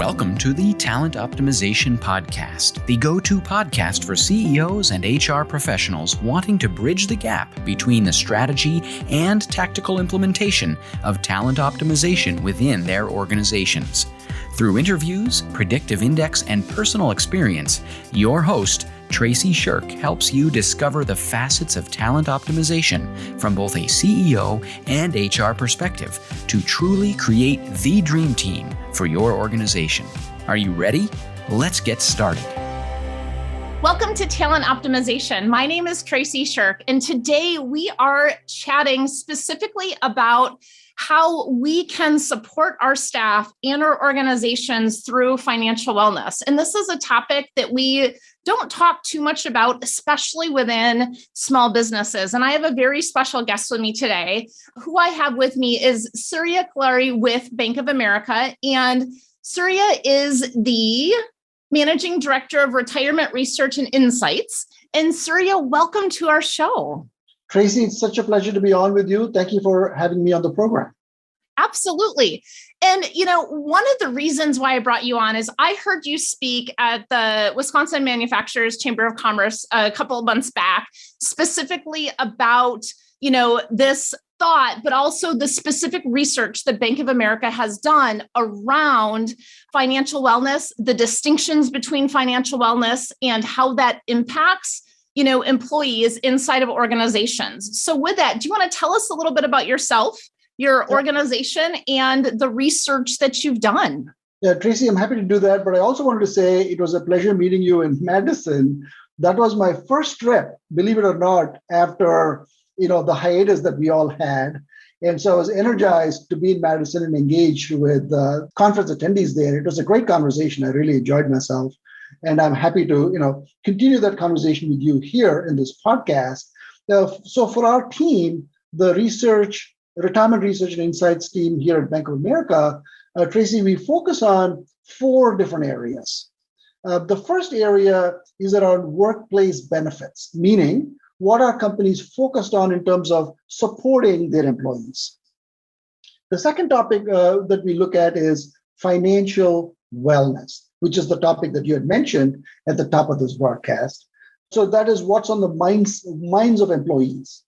Welcome to the Talent Optimization Podcast, the go-to podcast for CEOs and HR professionals wanting to bridge the gap between the strategy and tactical implementation of talent optimization within their organizations. Through interviews, predictive index, and personal experience, your host, Tracy Shirk, helps you discover the facets of talent optimization from both a CEO and HR perspective to truly create the dream team for your organization. Are you ready? Let's get started. Welcome to Talent Optimization. My name is Tracy Shirk, and today we are chatting specifically about how we can support our staff and our organizations through financial wellness. And this is a topic that we don't talk too much about, especially within small businesses. And I have a very special guest with me today. Who I have with me is Surya Kolluri with Bank of America. And Surya is the Managing Director of Retirement Research and Insights. And Surya, welcome to our show. Tracy, it's such a pleasure to be on with you. Thank you for having me on the program. Absolutely. And, one of the reasons why I brought you on is I heard you speak at the Wisconsin Manufacturers Chamber of Commerce a couple of months back, specifically about, this thought, but also the specific research that Bank of America has done around financial wellness, the distinctions between financial wellness and how that impacts employees inside of organizations. So with that, do you want to tell us a little bit about yourself, your organization, and the research that you've done? Yeah, Tracy, I'm happy to do that. But I also wanted to say it was a pleasure meeting you in Madison. That was my first trip, believe it or not, after the hiatus that we all had. And so I was energized to be in Madison and engage with conference attendees there. It was a great conversation. I really enjoyed myself. And I'm happy to continue that conversation with you here in this podcast. So for our team, the Retirement Research and Insights team here at Bank of America, Tracy, we focus on 4 different areas. The first area is around workplace benefits, meaning what are companies focused on in terms of supporting their employees. The second topic that we look at is financial wellness, which is the topic that you had mentioned at the top of this broadcast. So that is what's on the minds of employees.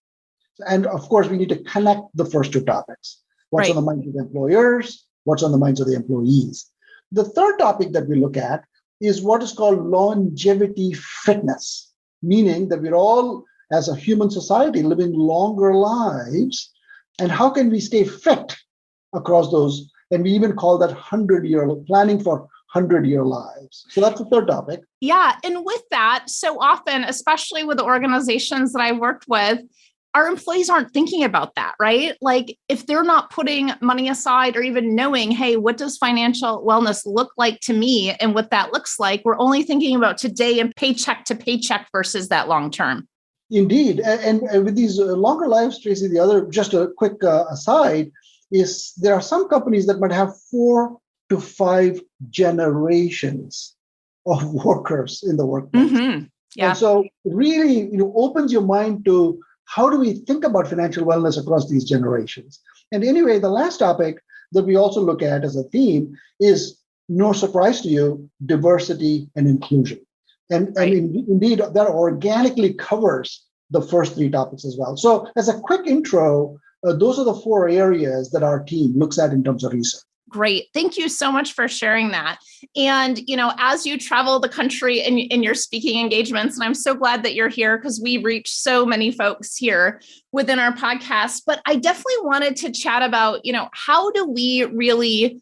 And of course, we need to connect the first 2 topics. What's on the minds of employers? What's on the minds of the employees? The third topic that we look at is what is called longevity fitness, meaning that we're all, as a human society, living longer lives. And how can we stay fit across those? And we even call that planning for 100-year lives. So that's the third topic. Yeah. And with that, so often, especially with the organizations that I worked with, our employees aren't thinking about that, right? Like if they're not putting money aside or even knowing, hey, what does financial wellness look like to me and what that looks like, we're only thinking about today and paycheck to paycheck versus that long term. Indeed. And with these longer lives, Tracy, the other, just a quick aside, is there are some companies that might have 4 to 5 generations of workers in the workplace. Mm-hmm. Yeah. And so really, opens your mind to how do we think about financial wellness across these generations? And anyway, the last topic that we also look at as a theme is, no surprise to you, diversity and inclusion. And indeed, that organically covers the first 3 topics as well. So as a quick intro, those are the 4 areas that our team looks at in terms of research. Great. Thank you so much for sharing that. And, as you travel the country in your speaking engagements, and I'm so glad that you're here because we reach so many folks here within our podcast, but I definitely wanted to chat about, how do we really,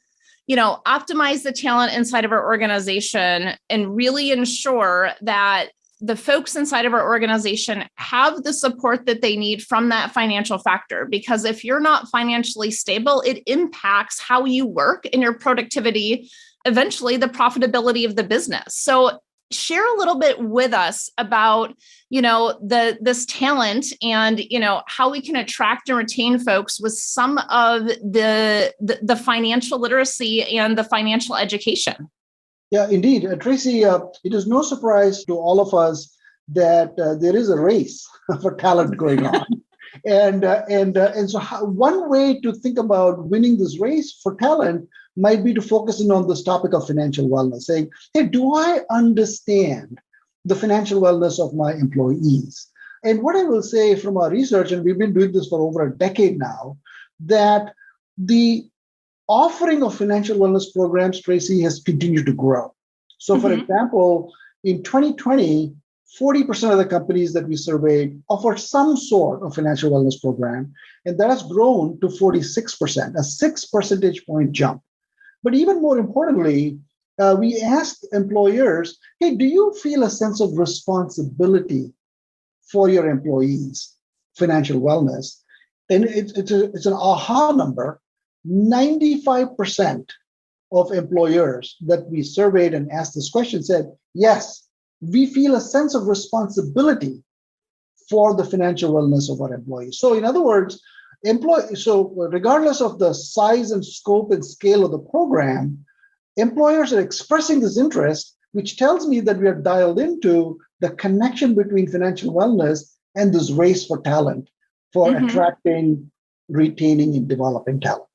optimize the talent inside of our organization and really ensure that the folks inside of our organization have the support that they need from that financial factor. Because if you're not financially stable, it impacts how you work and your productivity, eventually the profitability of the business. So share a little bit with us about, this talent and, how we can attract and retain folks with some of the financial literacy and the financial education. Yeah, indeed. Tracy, it is no surprise to all of us that there is a race for talent going on. And so one way to think about winning this race for talent might be to focus in on this topic of financial wellness, saying, hey, do I understand the financial wellness of my employees? And what I will say from our research, and we've been doing this for over a decade now, that the offering of financial wellness programs, Tracy, has continued to grow. So, for example, in 2020, 40% of the companies that we surveyed offered some sort of financial wellness program, and that has grown to 46%, a 6 percentage point jump. But even more importantly, we asked employers, hey, do you feel a sense of responsibility for your employees' financial wellness? And it's an aha number. 95% of employers that we surveyed and asked this question said, yes, we feel a sense of responsibility for the financial wellness of our employees. So in other words, regardless of the size and scope and scale of the program, employers are expressing this interest, which tells me that we are dialed into the connection between financial wellness and this race for talent, for attracting, retaining, and developing talent.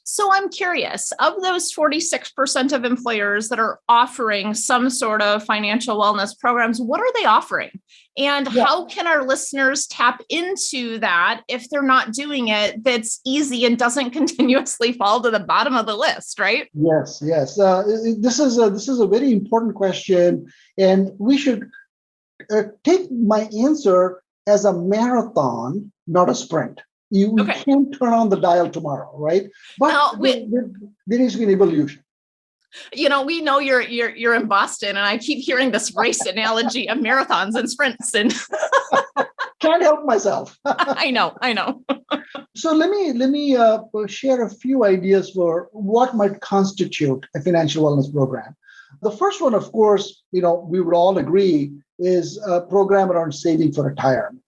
So I'm curious, of those 46% of employers that are offering some sort of financial wellness programs, what are they offering? And how can our listeners tap into that if they're not doing it, that's easy and doesn't continuously fall to the bottom of the list, right? Yes. This is a very important question, and we should take my answer as a marathon, not a sprint. You can't turn on the dial tomorrow, right? But there is an evolution. We know you're in Boston, and I keep hearing this race analogy of marathons and sprints, and can't help myself. I know. So let me share a few ideas for what might constitute a financial wellness program. The first one, of course, we would all agree, is a program around saving for retirement.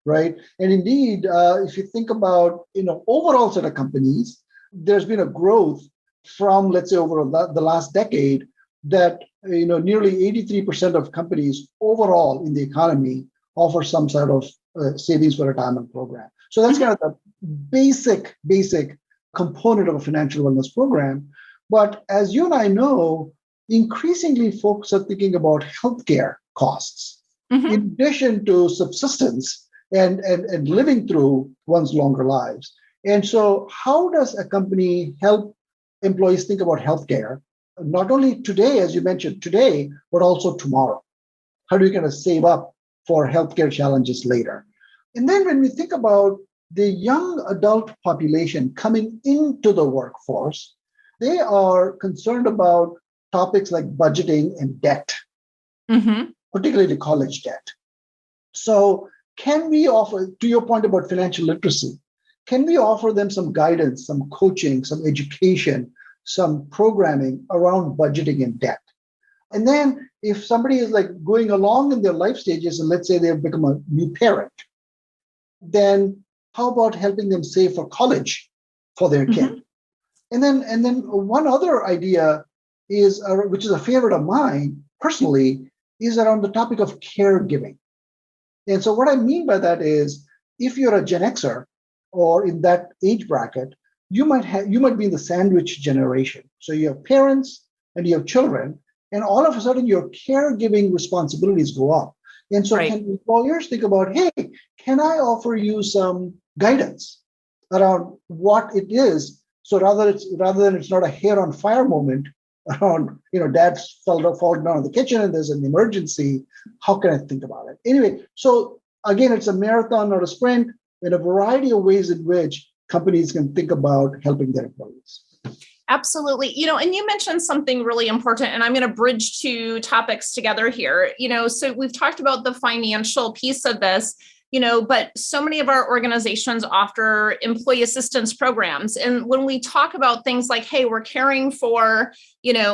Right. And indeed, if you think about, overall set of companies, there's been a growth from, let's say, over the last decade that, nearly 83% of companies overall in the economy offer some sort of savings for retirement program. So that's kind of the basic component of a financial wellness program. But as you and I know, increasingly folks are thinking about healthcare costs in addition to subsistence and living through one's longer lives. And so how does a company help employees think about healthcare, not only today, as you mentioned today, but also tomorrow? How do you kind of save up for healthcare challenges later? And then when we think about the young adult population coming into the workforce, they are concerned about topics like budgeting and debt, particularly college debt. So can we offer, to your point about financial literacy, can we offer them some guidance, some coaching, some education, some programming around budgeting and debt? And then if somebody is like going along in their life stages, and let's say they've become a new parent, then how about helping them save for college for their kid? And then one other idea is, which is a favorite of mine personally, is around the topic of caregiving. And so what I mean by that is, if you're a Gen Xer or in that age bracket, you might be in the sandwich generation. So you have parents and you have children, and all of a sudden your caregiving responsibilities go up. And so can employers think about, hey, can I offer you some guidance around what it is? So rather than it's not a hair on fire moment around, dad's fallen down in the kitchen and there's an emergency, how can I think about it? Anyway, so again, it's a marathon, not a sprint, in a variety of ways in which companies can think about helping their employees. Absolutely. And you mentioned something really important, and I'm going to bridge two topics together here. So we've talked about the financial piece of this, but so many of our organizations offer employee assistance programs. And when we talk about things like, hey, we're caring for,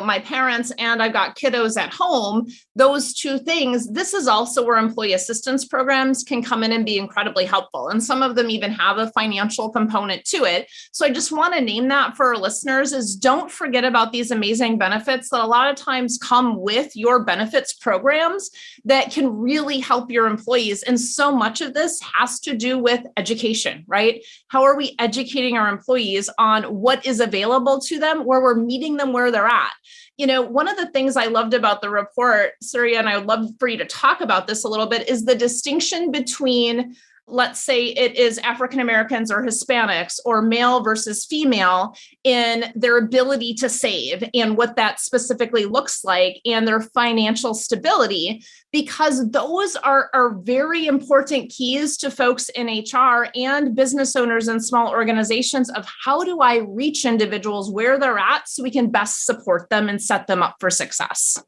my parents and I've got kiddos at home, those two things, this is also where employee assistance programs can come in and be incredibly helpful. And some of them even have a financial component to it. So I just want to name that for our listeners, is don't forget about these amazing benefits that a lot of times come with your benefits programs that can really help your employees. And so much of this has to do with education, right? How are we educating our employees on what is available to them, where we're meeting them where they're at? One of the things I loved about the report, Surya, and I would love for you to talk about this a little bit, is the distinction between, let's say it is African Americans or Hispanics or male versus female in their ability to save and what that specifically looks like and their financial stability, because those are very important keys to folks in HR and business owners and small organizations of how do I reach individuals where they're at so we can best support them and set them up for success.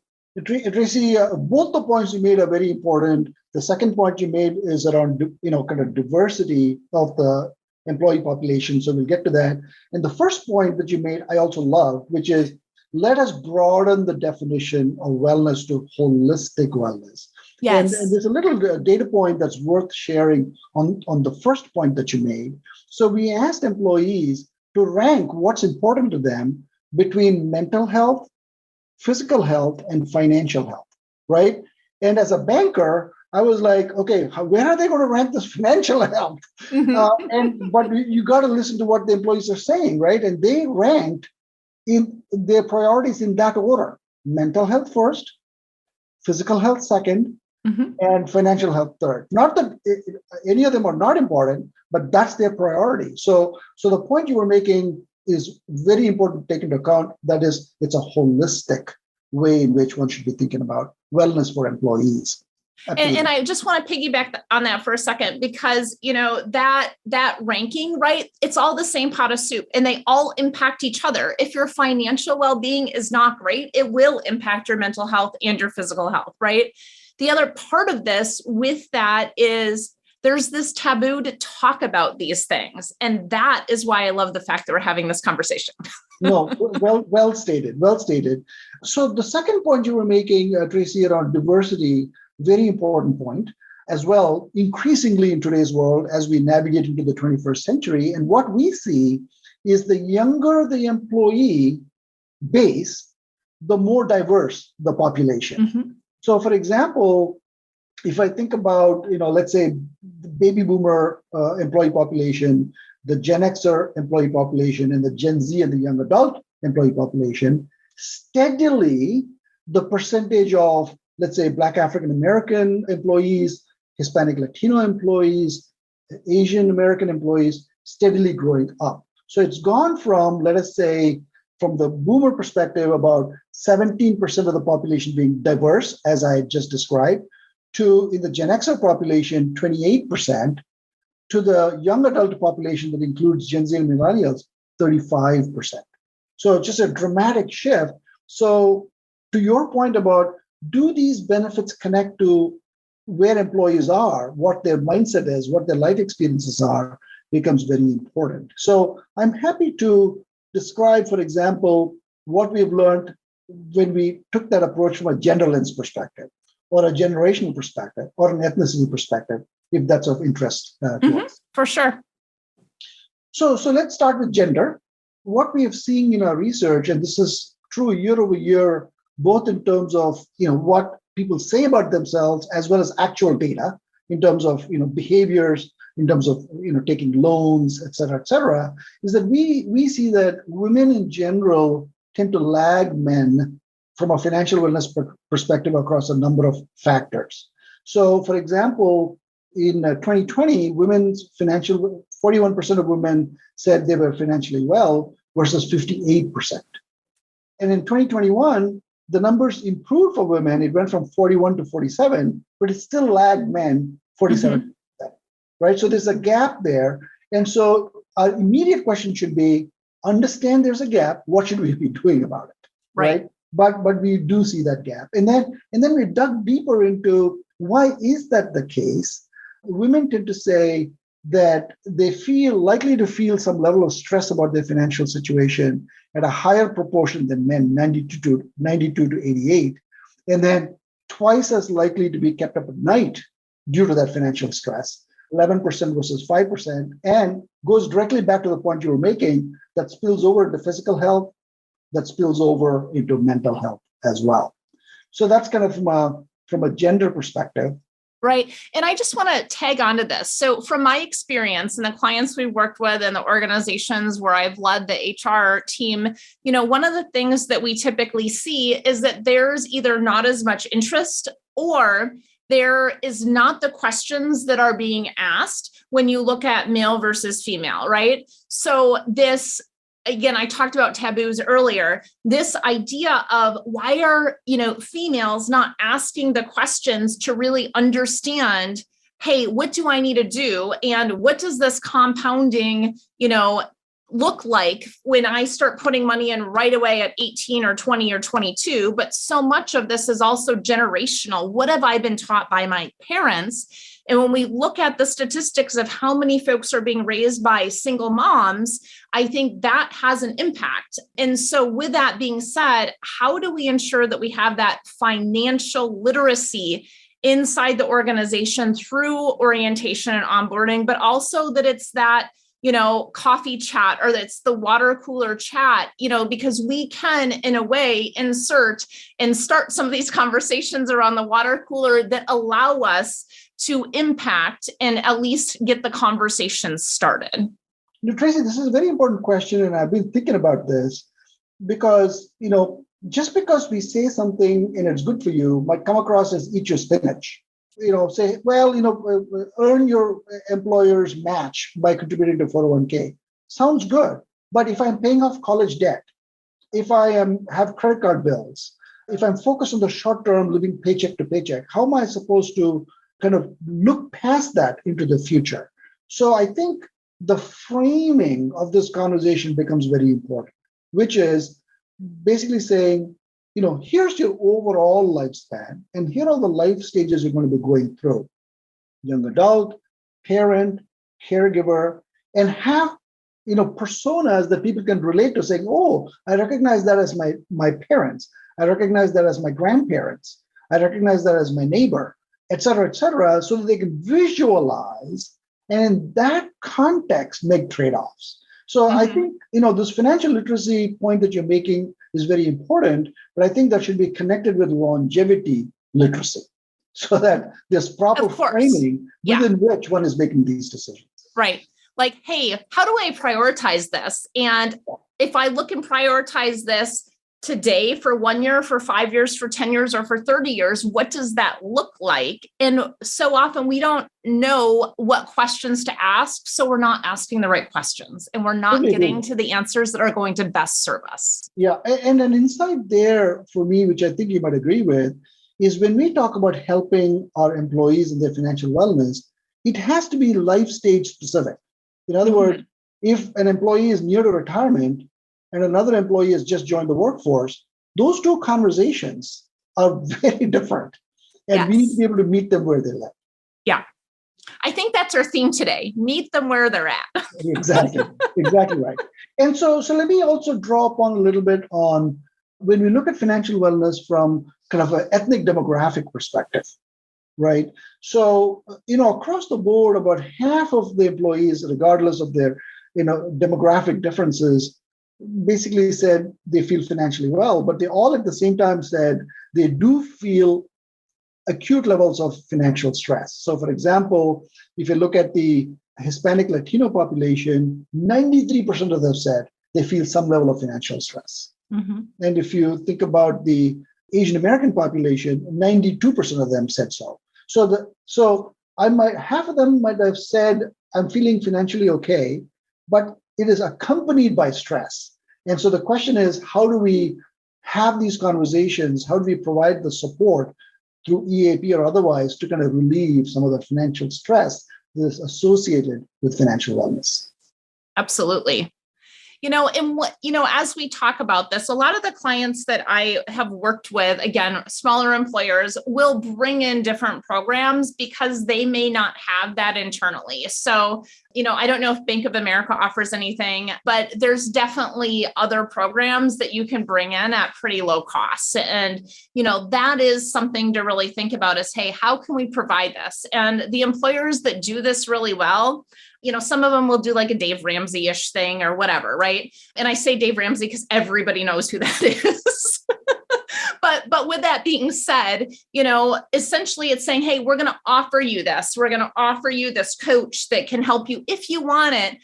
Tracy, both the points you made are very important. The second point you made is around, kind of diversity of the employee population. So we'll get to that. And the first point that you made, I also love, which is let us broaden the definition of wellness to holistic wellness. Yes. And there's a little data point that's worth sharing on the first point that you made. So we asked employees to rank what's important to them between mental health, physical health, and financial health, right? And as a banker, I was like, okay, where are they going to rank this financial health? But you got to listen to what the employees are saying, right? And they ranked in their priorities in that order: mental health first, physical health second, and financial health third. Not that any of them are not important, but that's their priority. So the point you were making is very important to take into account. That is, it's a holistic way in which one should be thinking about wellness for employees. And I just want to piggyback on that for a second, because, that ranking, right? It's all the same pot of soup and they all impact each other. If your financial well-being is not great, it will impact your mental health and your physical health, right? The other part of this with that is there's this taboo to talk about these things. And that is why I love the fact that we're having this conversation. No, well stated. So the second point you were making, Tracy, around diversity, very important point as well, increasingly in today's world as we navigate into the 21st century. And what we see is the younger the employee base, the more diverse the population. So for example, if I think about, let's say the baby boomer employee population, the Gen Xer employee population, and the Gen Z and the young adult employee population, steadily the percentage of, let's say, Black African American employees, Hispanic Latino employees, Asian American employees, steadily growing up. So it's gone from, let us say, from the boomer perspective, about 17% of the population being diverse, as I just described, to in the Gen Xer population, 28%, to the young adult population that includes Gen Z and millennials, 35%. So just a dramatic shift. So to your point about, do these benefits connect to where employees are, what their mindset is, what their life experiences are, becomes very important. So I'm happy to describe, for example, what we've learned when we took that approach from a gender lens perspective, or a generational perspective, or an ethnicity perspective, if that's of interest to us. For sure. So let's start with gender. What we have seen in our research, and this is true year over year, both in terms of what people say about themselves as well as actual data in terms of behaviors, in terms of taking loans, et cetera, is that we see that women in general tend to lag men from a financial wellness perspective across a number of factors. So, for example, in 2020, 41% of women said they were financially well versus 58%. And in 2021, the numbers improved for women. It went from 41 to 47, but it still lagged men 47%, right? So there's a gap there. And so our immediate question should be, understand there's a gap. What should we be doing about it, right? But we do see that gap. And then we dug deeper into why is that the case? Women tend to say that they feel likely to feel some level of stress about their financial situation at a higher proportion than men, 92 to 88, and then twice as likely to be kept up at night due to that financial stress, 11% versus 5%, and goes directly back to the point you were making, that spills over into physical health, that spills over into mental health as well. So that's kind of from a gender perspective. Right. And I just want to tag onto this. So from my experience and the clients we've worked with and the organizations where I've led the HR team, one of the things that we typically see is that there's either not as much interest or there is not the questions that are being asked when you look at male versus female, right? So this, again, I talked about taboos earlier. This idea of why are, females not asking the questions to really understand, hey, what do I need to do? And what does this compounding, look like when I start putting money in right away at 18 or 20 or 22? But so much of this is also generational. What have I been taught by my parents? And when we look at the statistics of how many folks are being raised by single moms, I think that has an impact. And so with that being said, how do we ensure that we have that financial literacy inside the organization through orientation and onboarding, but also that it's that coffee chat or that's the water cooler chat, because we can, in a way, insert and start some of these conversations around the water cooler that allow us to impact and at least get the conversation started. Tracy, this is a very important question. And I've been thinking about this because, just because we say something and it's good for you might come across as eat your spinach. Say, earn your employer's match by contributing to 401k. Sounds good. But if I'm paying off college debt, if I have credit card bills, if I'm focused on the short term, living paycheck to paycheck, how am I supposed to kind of look past that into the future? So I think the framing of this conversation becomes very important, which is basically saying, here's your overall lifespan, and here are the life stages you're going to be going through: young adult, parent, caregiver, and have personas that people can relate to, saying, oh, I recognize that as my parents, I recognize that as my grandparents, I recognize that as my neighbor, et cetera, so that they can visualize and in that context make trade-offs. So I think, this financial literacy point that you're making is very important, but I think that should be connected with longevity literacy so that there's proper framing within which one is making these decisions. Right. Like, hey, how do I prioritize this? And if I look and prioritize this today for 1 year, for 5 years, for 10 years, or for 30 years, what does that look like? And so often we don't know what questions to ask. So we're not asking the right questions and we're not getting to the answers that are going to best serve us. Yeah. And an insight there for me, which I think you might agree with, is when we talk about helping our employees in their financial wellness, it has to be life stage specific. In other words, if an employee is near to retirement, and another employee has just joined the workforce, those two conversations are very different. And we need to be able to meet them where they live. Yeah. I think that's our theme today. Meet them where they're at. Exactly right. And so let me also draw upon a little bit on when we look at financial wellness from kind of an ethnic demographic perspective, right? So, across the board, about half of the employees, regardless of their, demographic differences, basically said they feel financially well, but they all at the same time said they do feel acute levels of financial stress. So for example, if you look at the Hispanic Latino population, 93% of them said they feel some level of financial stress. And if you think about the Asian American population, 92% of them said so. So half of them might have said, I'm feeling financially okay, but it is accompanied by stress. And so the question is, how do we have these conversations? How do we provide the support through EAP or otherwise to kind of relieve some of the financial stress that is associated with financial wellness? Absolutely. As we talk about this, a lot of the clients that I have worked with, again, smaller employers will bring in different programs because they may not have that internally. So, I don't know if Bank of America offers anything, but there's definitely other programs that you can bring in at pretty low costs. And, that is something to really think about is, hey, how can we provide this? And the employers that do this really well, some of them will do like a Dave Ramsey-ish thing or whatever, right? And I say Dave Ramsey because everybody knows who that is. But with that being said, essentially it's saying, hey, we're going to offer you this. We're going to offer you this coach that can help you if you want it.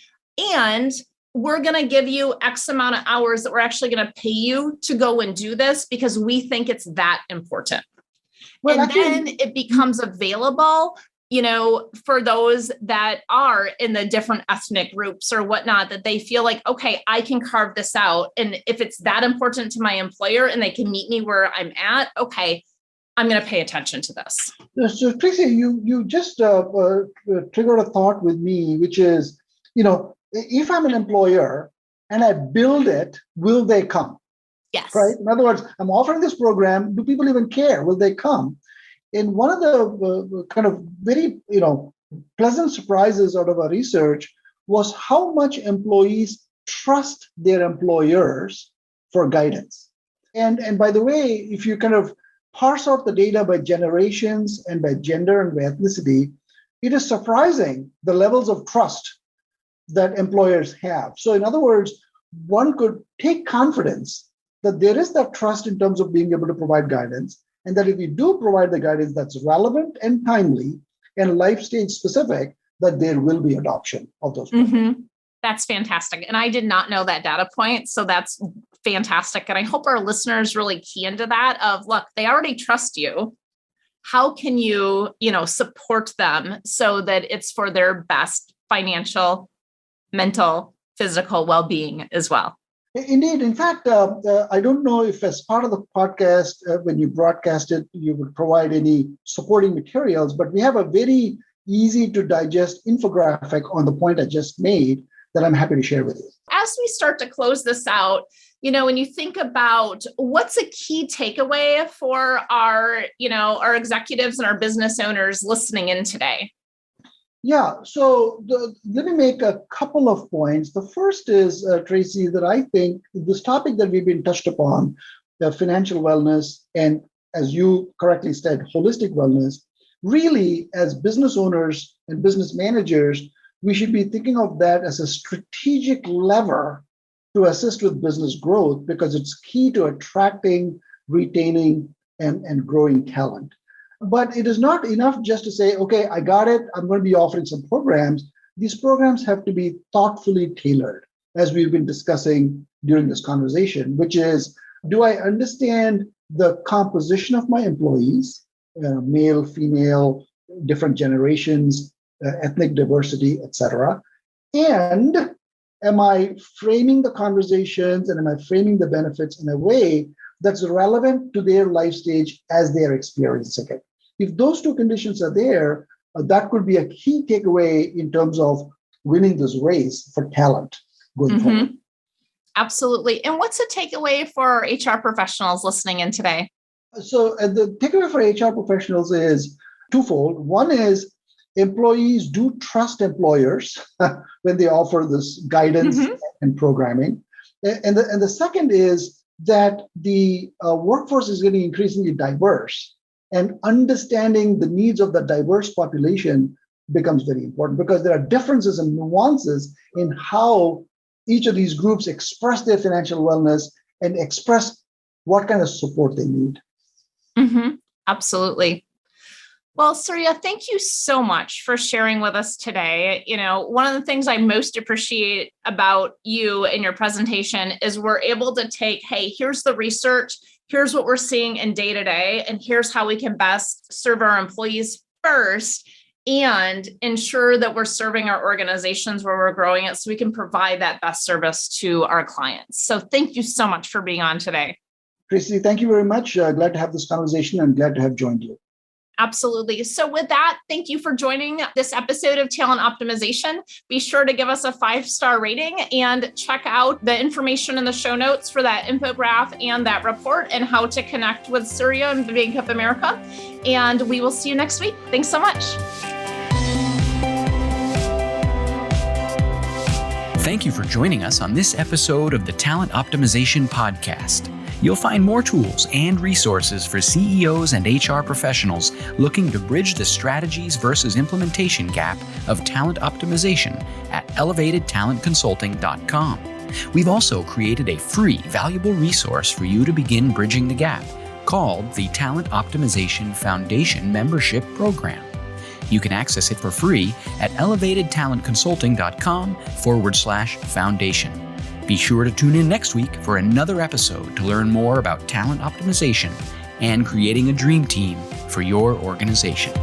And we're going to give you X amount of hours that we're actually going to pay you to go and do this because we think it's that important. Well, and then it becomes available, for those that are in the different ethnic groups or whatnot, that they feel like, okay, I can carve this out. And if it's that important to my employer and they can meet me where I'm at, okay, I'm going to pay attention to this. So Tracy, you just triggered a thought with me, which is, if I'm an employer and I build it, will they come? Yes. Right. In other words, I'm offering this program. Do people even care? Will they come? And one of the kind of very, pleasant surprises out of our research was how much employees trust their employers for guidance. And by the way, if you kind of parse out the data by generations and by gender and by ethnicity, it is surprising the levels of trust that employers have. So in other words, one could take confidence that there is that trust in terms of being able to provide guidance, and that if we do provide the guidance that's relevant and timely and life stage specific, that there will be adoption of those programs. Mm-hmm. That's fantastic. And I did not know that data point. So that's fantastic. And I hope our listeners really key into that of, look, they already trust you. How can you, support them so that it's for their best financial, mental, physical well-being as well? Indeed. In fact, I don't know if as part of the podcast, when you broadcast it, you would provide any supporting materials, but we have a very easy to digest infographic on the point I just made that I'm happy to share with you. As we start to close this out, when you think about what's a key takeaway for our executives and our business owners listening in today? Yeah, so let me make a couple of points. The first is, Tracy, that I think this topic that we've been touched upon, the financial wellness, and as you correctly said, holistic wellness, really as business owners and business managers, we should be thinking of that as a strategic lever to assist with business growth because it's key to attracting, retaining, and growing talent. But it is not enough just to say, okay, I got it. I'm going to be offering some programs. These programs have to be thoughtfully tailored, as we've been discussing during this conversation, which is, do I understand the composition of my employees, male, female, different generations, ethnic diversity, etc. And am I framing the conversations and am I framing the benefits in a way that's relevant to their life stage as they're experiencing it? If those two conditions are there, that could be a key takeaway in terms of winning this race for talent going forward. Absolutely. And what's a takeaway for our HR professionals listening in today? So the takeaway for HR professionals is twofold. One is employees do trust employers when they offer this guidance and programming. And the second is that the workforce is getting increasingly diverse. And understanding the needs of the diverse population becomes very important because there are differences and nuances in how each of these groups express their financial wellness and express what kind of support they need. Absolutely. Well, Surya, thank you so much for sharing with us today. One of the things I most appreciate about you and your presentation is we're able to take, hey, here's the research, here's what we're seeing in day to day, and here's how we can best serve our employees first and ensure that we're serving our organizations where we're growing it so we can provide that best service to our clients. So thank you so much for being on today. Tracy, thank you very much. Glad to have this conversation and glad to have joined you. Absolutely. So with that, thank you for joining this episode of Talent Optimization. Be sure to give us a 5-star rating and check out the information in the show notes for that infographic and that report and how to connect with Surya and Bank of America. And we will see you next week. Thanks so much. Thank you for joining us on this episode of the Talent Optimization Podcast. You'll find more tools and resources for CEOs and HR professionals looking to bridge the strategies versus implementation gap of talent optimization at elevatedtalentconsulting.com. We've also created a free, valuable resource for you to begin bridging the gap called the Talent Optimization Foundation Membership Program. You can access it for free at elevatedtalentconsulting.com/foundation. Be sure to tune in next week for another episode to learn more about talent optimization and creating a dream team for your organization.